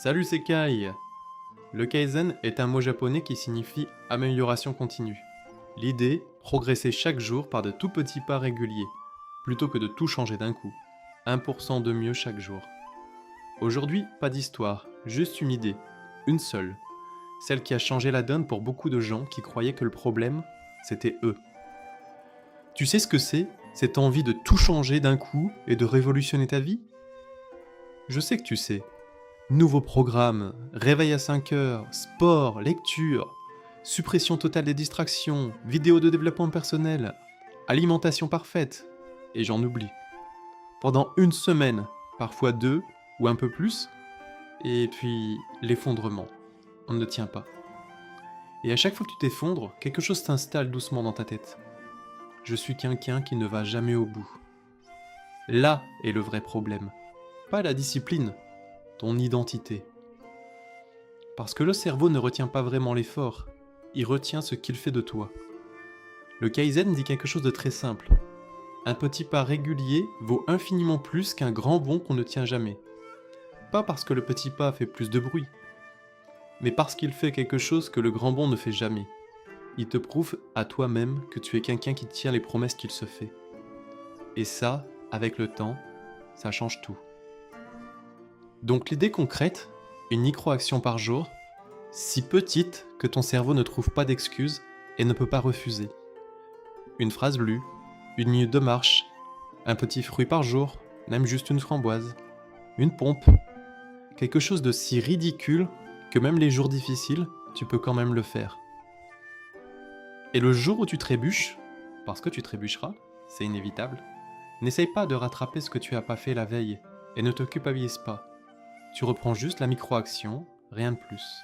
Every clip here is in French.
Salut, c'est Kai. Le Kaizen est un mot japonais qui signifie amélioration continue. L'idée, progresser chaque jour par de tout petits pas réguliers, plutôt que de tout changer d'un coup. 1% de mieux chaque jour. Aujourd'hui, pas d'histoire, juste une idée. Une seule. Celle qui a changé la donne pour beaucoup de gens qui croyaient que le problème, c'était eux. Tu sais ce que c'est, cette envie de tout changer d'un coup et de révolutionner ta vie? Je sais que tu sais. Nouveau programme, réveil à 5 heures, sport, lecture, suppression totale des distractions, vidéos de développement personnel, alimentation parfaite, et j'en oublie. Pendant une semaine, parfois deux, ou un peu plus, et puis l'effondrement. On ne tient pas. Et à chaque fois que tu t'effondres, quelque chose s'installe doucement dans ta tête. Je suis quelqu'un qui ne va jamais au bout. Là est le vrai problème. Pas la discipline, ton identité. Parce que le cerveau ne retient pas vraiment l'effort, il retient ce qu'il fait de toi. Le Kaizen dit quelque chose de très simple. Un petit pas régulier vaut infiniment plus qu'un grand bond qu'on ne tient jamais. Pas parce que le petit pas fait plus de bruit, mais parce qu'il fait quelque chose que le grand bond ne fait jamais. Il te prouve à toi-même que tu es quelqu'un qui tient les promesses qu'il se fait. Et ça, avec le temps, ça change tout. Donc l'idée concrète, une micro-action par jour, si petite que ton cerveau ne trouve pas d'excuses et ne peut pas refuser. Une phrase lue, une minute de marche, un petit fruit par jour, même juste une framboise, une pompe, quelque chose de si ridicule que même les jours difficiles, tu peux quand même le faire. Et le jour où tu trébuches, parce que tu trébucheras, c'est inévitable, n'essaye pas de rattraper ce que tu n'as pas fait la veille et ne te culpabilise pas. Tu reprends juste la micro-action, rien de plus.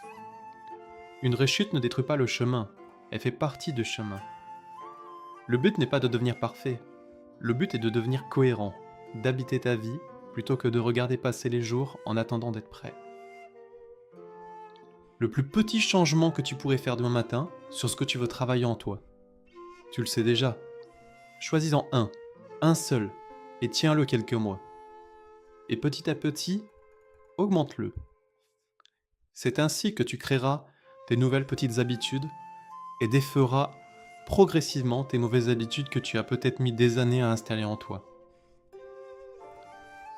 Une rechute ne détruit pas le chemin, elle fait partie du chemin. Le but n'est pas de devenir parfait, le but est de devenir cohérent, d'habiter ta vie plutôt que de regarder passer les jours en attendant d'être prêt. Le plus petit changement que tu pourrais faire demain matin sur ce que tu veux travailler en toi. Tu le sais déjà. Choisis-en un seul, et tiens-le quelques mois. Et petit à petit, augmente-le. C'est ainsi que tu créeras tes nouvelles petites habitudes et déferas progressivement tes mauvaises habitudes que tu as peut-être mis des années à installer en toi.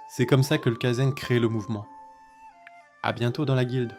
C'est comme ça que le Kaizen crée le mouvement. À bientôt dans la guilde.